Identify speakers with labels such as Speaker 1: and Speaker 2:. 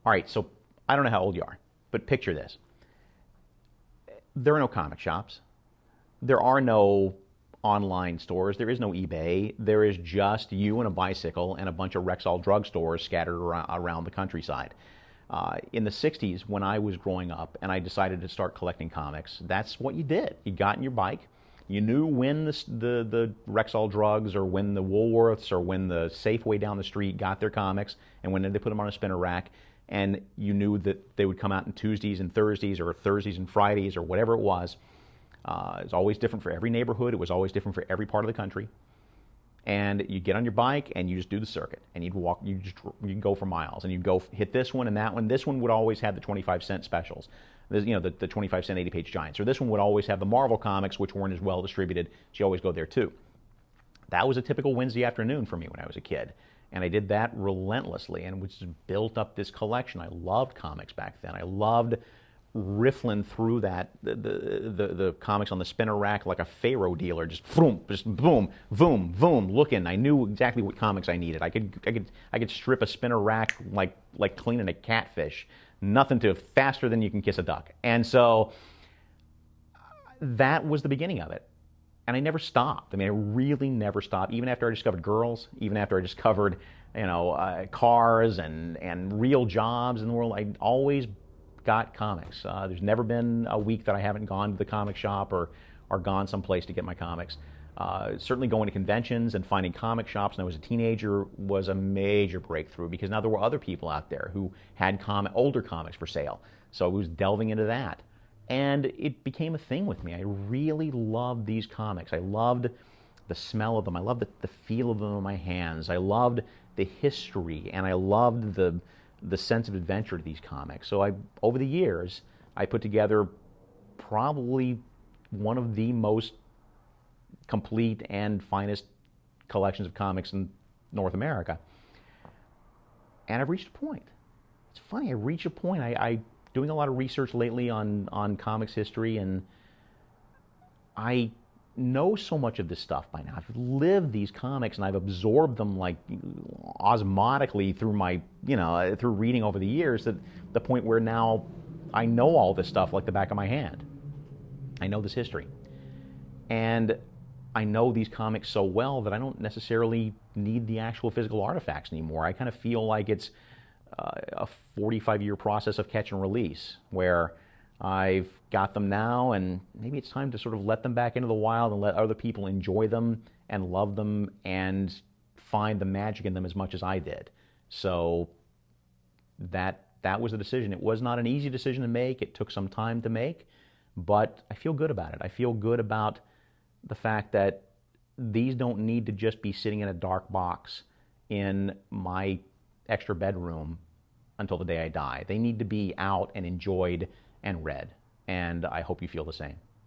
Speaker 1: All right, so I don't know how old you are, but picture this. There are no comic shops. There are no online stores. There is no eBay. There is just you and a bicycle and a bunch of Rexall drugstores scattered around the countryside. In the 60s, when I was growing up and I decided to start collecting comics, that's what you did. You got in your bike. You knew when the Rexall drugs or when the Woolworths or when the Safeway down the street got their comics and when they put them on a spinner rack. And you knew that they would come out on Tuesdays and Thursdays or Thursdays and Fridays or whatever it was. It was always different for every neighborhood. It was always different for every part of the country. And you get on your bike and you just do the circuit. And you'd walk, you'd go for miles. And you'd go hit this one and that one. This one would always have the 25-cent specials. The 25-cent 80-page giants. Or this one would always have the Marvel comics, which weren't as well distributed. So you always go there too. That was a typical Wednesday afternoon for me when I was a kid. And I did that relentlessly and which built up this collection. I loved comics back then. I loved riffling through the comics on the spinner rack like a Faro dealer, just boom, boom, boom, looking. I knew exactly what comics I needed. I could strip a spinner rack like cleaning a catfish. Nothing to faster than you can kiss a duck. And so that was the beginning of it. And I never stopped. I mean, I really never stopped. Even after I discovered girls, even after I discovered, cars and real jobs in the world, I always got comics. There's never been a week that I haven't gone to the comic shop or gone someplace to get my comics. Certainly going to conventions and finding comic shops when I was a teenager was a major breakthrough because now there were other people out there who had older comics for sale. So I was delving into that. And it became a thing with me. I really loved these comics. I loved the smell of them. I loved the feel of them in my hands. I loved the history, and I loved the sense of adventure to these comics. So over the years, I put together probably one of the most complete and finest collections of comics in North America. And I've reached a point. It's funny, I reached a point. I doing a lot of research lately on comics history, and I know so much of this stuff by now. I've lived these comics and I've absorbed them like osmotically through my, through reading over the years, that the point where now I know all this stuff like the back of my hand. I know this history. And I know these comics so well that I don't necessarily need the actual physical artifacts anymore. I kind of feel like it's a 45-year process of catch and release where I've got them now and maybe it's time to sort of let them back into the wild and let other people enjoy them and love them and find the magic in them as much as I did. So that was the decision. It was not an easy decision to make. It took some time to make, but I feel good about it. I feel good about the fact that these don't need to just be sitting in a dark box in my extra bedroom until the day I die. They need to be out and enjoyed and read. And I hope you feel the same.